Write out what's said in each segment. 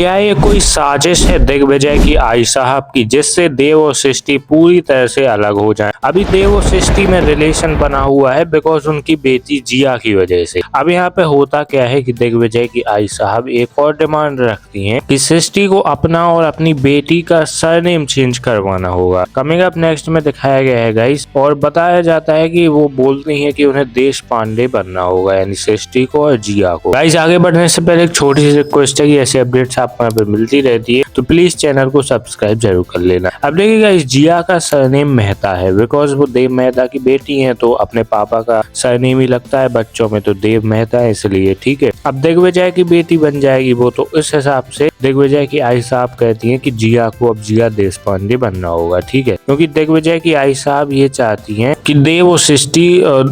क्या ये कोई साजिश है दिग्विजय की आई साहब की, जिससे देव और सृष्टि पूरी तरह से अलग हो जाएं? अभी देव और सृष्टि में रिलेशन बना हुआ है बिकॉज उनकी बेटी जिया की वजह से। अब यहाँ पे होता क्या है कि दिग्विजय की आई साहब एक और डिमांड रखती हैं कि सृष्टि को अपना और अपनी बेटी का सरनेम चेंज करवाना होगा। कमिंग अप नेक्स्ट में दिखाया गया है गाइस, और बताया जाता है कि वो बोलती हैं कि उन्हें देश पांडे बनना होगा, यानी सृष्टि को और जिया को। गाइस आगे बढ़ने से पहले एक छोटी सी रिक्वेस्ट है कि ऐसे अपडेट्स आपको यहाँ पे मिलती रहती है, तो प्लीज चैनल को सब्सक्राइब जरूर कर लेना। अब देखिएगा इस जिया का सरनेम मेहता है बिकॉज वो देव मेहता की बेटी है, तो अपने पापा का सरनेम ही लगता है बच्चों में, तो देव मेहता है इसलिए। ठीक है, अब दिग्विजय की बेटी बन जाएगी वो, तो इस हिसाब से दिग्विजय की आई साहब कहती है कि जिया को अब जिया देशपांडे बनना होगा। ठीक है, क्योंकि दिग्विजय की आई साहब ये चाहती हैं कि देव और सृष्टि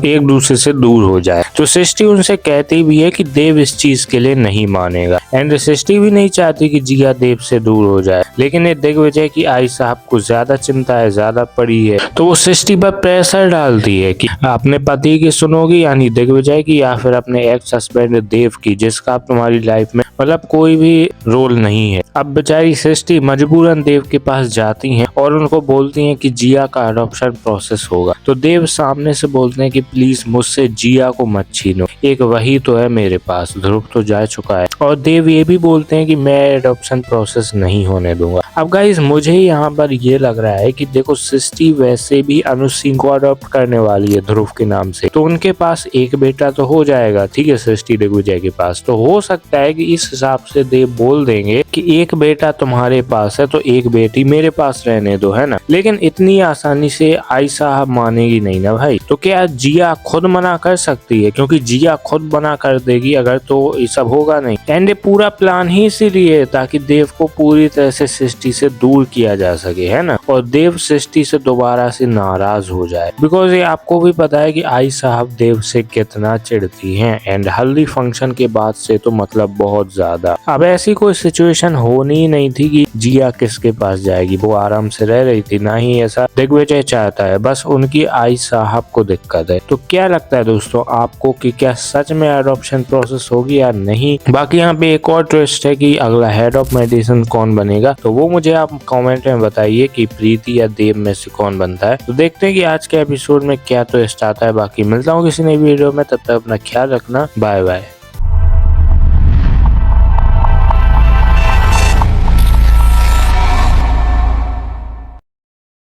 एक दूसरे से दूर हो जाए। तो सृष्टि उनसे कहती भी है कि देव इस चीज के लिए नहीं मानेगा, एंड सृष्टि भी नहीं चाहती कि जिया देव से दूर हो जाए, लेकिन ये दिग्विजय की आई साहब को ज्यादा चिंता है, ज्यादा पड़ी है, तो वो सृष्टि पर प्रेशर डालती है कि अपने पति की सुनोगी, यानी दिग्विजय की, या फिर अपने एक्स हस्बैंड देव की, जिसका तुम्हारी लाइफ में मतलब कोई भी रोल नहीं है। अब बेचारी सृष्टि मजबूरन देव के पास जाती हैं और उनको बोलती हैं कि जिया का अडॉप्शन प्रोसेस होगा। तो देव सामने से बोलते हैं कि प्लीज मुझसे जिया को मत छीनो, एक वही तो है मेरे पास, ध्रुव तो जा चुका है। और देव ये भी बोलते हैं कि मैं अडॉप्शन प्रोसेस नहीं होने दूंगा। अब गाइस मुझे यहाँ पर ये लग रहा है कि देखो सृष्टि वैसे भी अनुज सिंह को अडॉप्ट करने वाली है ध्रुव के नाम से, तो उनके पास एक बेटा तो हो जाएगा। ठीक है, सृष्टि दिग्विजय के पास, तो हो सकता है कि इस हिसाब से देव बोल देंगे कि एक बेटा तुम्हारे पास है तो एक बेटी मेरे पास रहने दो, है ना। लेकिन इतनी आसानी से आई साहब मानेगी नहीं ना भाई। तो क्या जिया खुद मना कर सकती है? क्योंकि जिया खुद मना कर देगी अगर, तो ये सब होगा नहीं। एंड पूरा प्लान ही इसीलिए है ताकि देव को पूरी तरह से सृष्टि से दूर किया जा सके, है ना, और देव सृष्टि से दोबारा से नाराज हो जाए। बिकॉज ये आपको भी पता है कि आई साहब देव से कितना चिढ़ती हैं, एंड हल्दी फंक्शन के बाद से तो मतलब बहुत ज्यादा। अब ऐसी कोई सिचुएशन होनी ही नहीं थी कि जिया किसके पास जाएगी, वो आराम से रह रही थी, ना ही ऐसा दिग्विजय चाहता है, बस उनकी आई साहब को दिक्कत है। तो क्या लगता है दोस्तों आपको कि क्या सच में एडॉप्शन प्रोसेस होगी या नहीं? बाकी यहाँ पे एक और ट्विस्ट है कि अगला हेड ऑफ मेडिसिन कौन बनेगा, तो वो मुझे आप कमेंट में बताइए कि प्रीति या देव में से कौन बनता है। तो देखते हैं कि आज के एपिसोड में क्या ट्विस्ट आता है। बाकी मिलता हूँ किसी नई वीडियो में, तब तक अपना ख्याल रखना, बाय बाय।